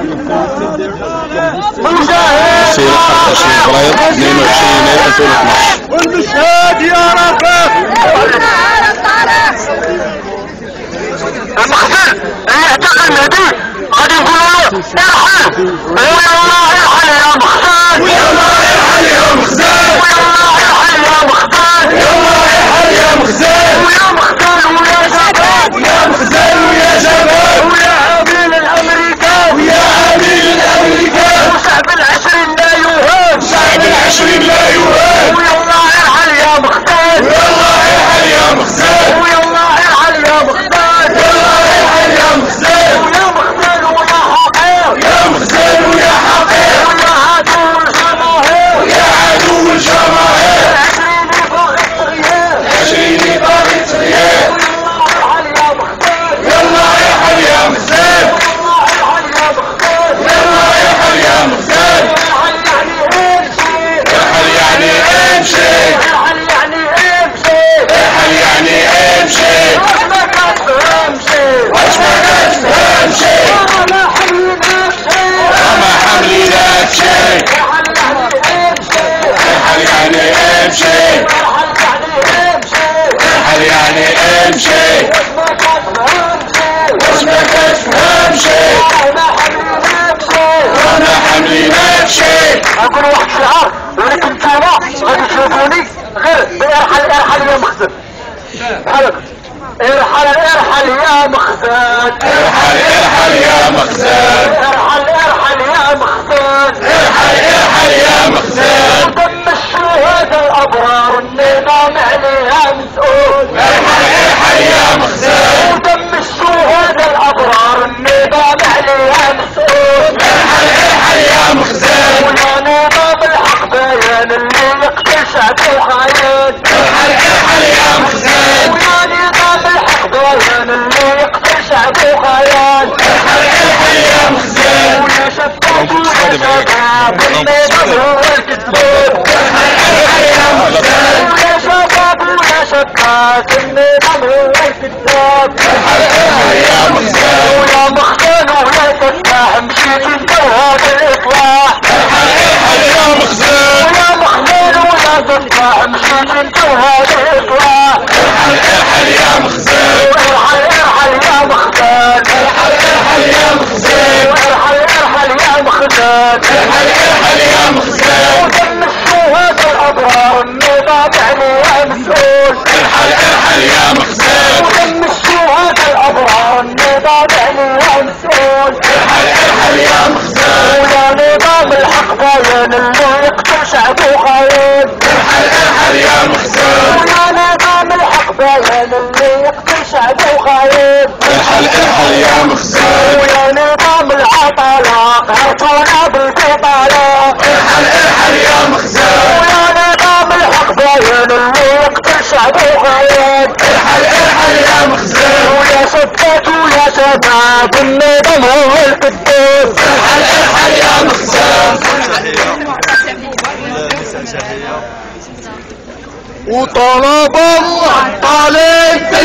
سير 25 فبراير 22 يناير 2012. والمشهد يا رفاق المخزن اللي اعتقل المهدي غادي نقولوا له ارحل ويلا ارحل يا مخزن ويلا ارحل يا مخزن ويلا ارحل يا مخزن يلا ارحل يا مخزن ويا مخزن ويا شباب ويا مخزن ويا شباب ويا عامل الامريكان ويا عامل الامريكان وشعب العشرين لا يهان شعب العشرين لا يهان ويلا ارحل يا مخزن ويلا ارحل يا مخزن ويلا ارحل يا مخزن يلا ارحل يا مخزن ويا مخزن ويا حقير يا مخزن ويا حقير ويا عدو الجماهير ويا عدو الجماهير العشريني باغي التغيير يلا ارحل يا مخزن يلا ارحل يا مخزن ارحل يعني امشي ارحل يعني امشي واش ما كتفهمش وما حمليناك شي ارحل يعني امشي ارحل يعني امشي واش ما كتفهمش وما حمليناك شي. نقول واحد الشعار ولكن نتوما غادي تشوفوني غير بارحل ارحل يا مخزن بحالك ارحل ارحل يا مخزن ارحل ارحل يا مخزن ارحل ارحل يا مخزن ارحل ارحل يا مخزن ودم الشهداء الابرار النظام عليها مسؤول ارحل ارحل يا مخزن ودم الشهداء الابرار النظام عليها مسؤول ارحل ارحل يا مخزن ويا نظام الحق بيان اللي يقتل شعب وخاين ارحل ارحل يا مخزن ويا نظام الحق بيان اللي يقتل شعب وخاين ارحل ارحل يا مخزن ويا شباب ويا شباب النظام هو الكذاب ارحل ارحل يا مخزن ويا شباب ويا شباب النظام هو الكذاب ارحل ارحل يا مخزن ويا مخزن ويا تفاح مشيت انت وهذا الاصلاح ارحل ارحل يا مخزن ويا مخزن ويا تفاح مشيت انت وهذا الاصلاح ارحل ارحل يا مخزن ارحل ارحل يا مخزن ارحل ارحل يا مخزن ارحل ارحل يا مخزن ارحل ارحل يا مخزن ودم الشهداء الابرار النظام عليها مسؤول ارحل ارحل يا مخزن ودم الشهداء الابرار النظام عليها مسؤول ارحل ارحل يا مخزن ويا نظام الحق باين اللي يقتل شعب وخاين ارحل ارحل يا مخزن ويا نظام الحق باين اللي يقتل شعب وخاين ارحل ارحل يا مخزن ويا نظام العطالة قهرتونا بالبطالة ارحل ارحل يا مخزن ويا نظام الحق باين اللي يقتل شعب وخاين ارحل ارحل يا مخزن ويا شباب ويا شباب النظام هو الكذاب ارحل ارحل يا مخزن وطلب الله طالب